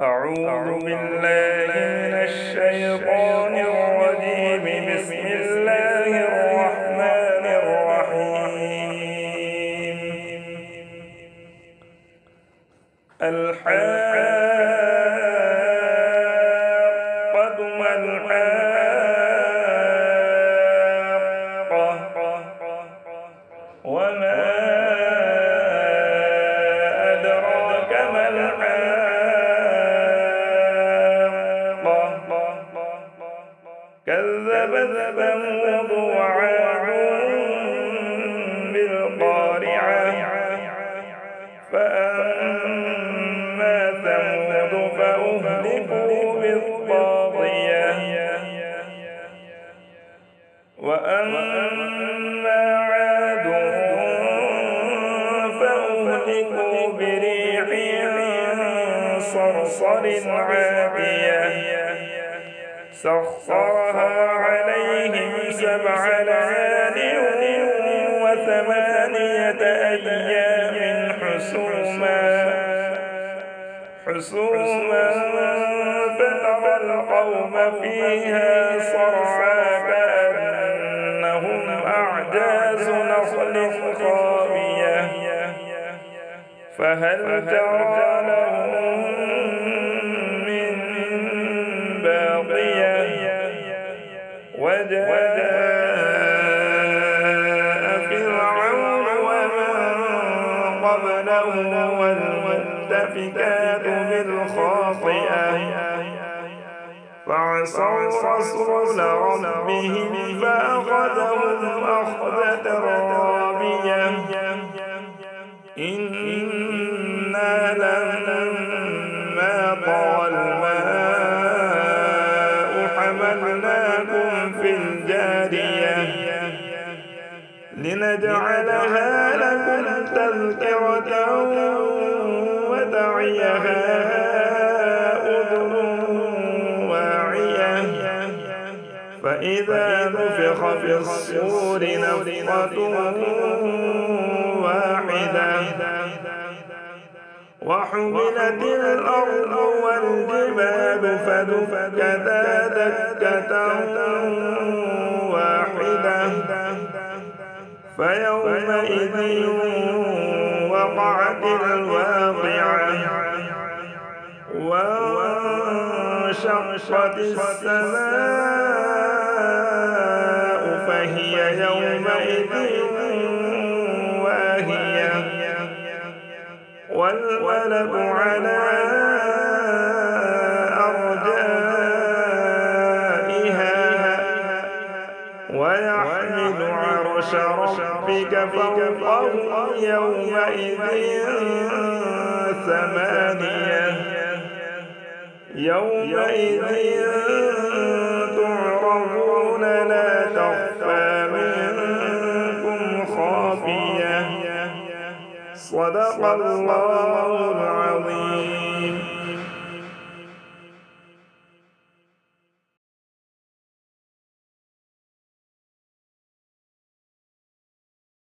أعوذ بالله من الشيطان الرجيم. بسم الله الرحمن الرحيم. الحاقة ما الحاقة وما أدراك ما الحاقة كذبت ثمود وعاد بالقارعة فأما ثمود فأهلكوا بالطاغية وأما عاد فأهلكوا بريح صرصر عاتية سخرها عليهم 7 ليال و8 أيام حسوما فترى القوم فيها صرعى كأنهم أعجاز نخل خاوية فهل ترى لهم من باقية وجاء فرعون ومن قبله والمؤتفكات بالخاطئة فعصوا رسول ربهم فأخذهم أخذة رابية إنا لما طغى الماء حملناكم في الجارية لنجعلها لكم تذكرة وتعيها أذن واعية فإذا نفخ في الصور نفخة واحدة وحملت الأرض والجبال فدكتا دكة واحدة فيومئذ وقعت الواقعة وانشقت السماء فهي يومئذ واهية والملك على أرجائها ويحمل عرش ربك فوقهم يومئذ 8 يومئذ تعرضون لا تخفى منكم خافية صدق الله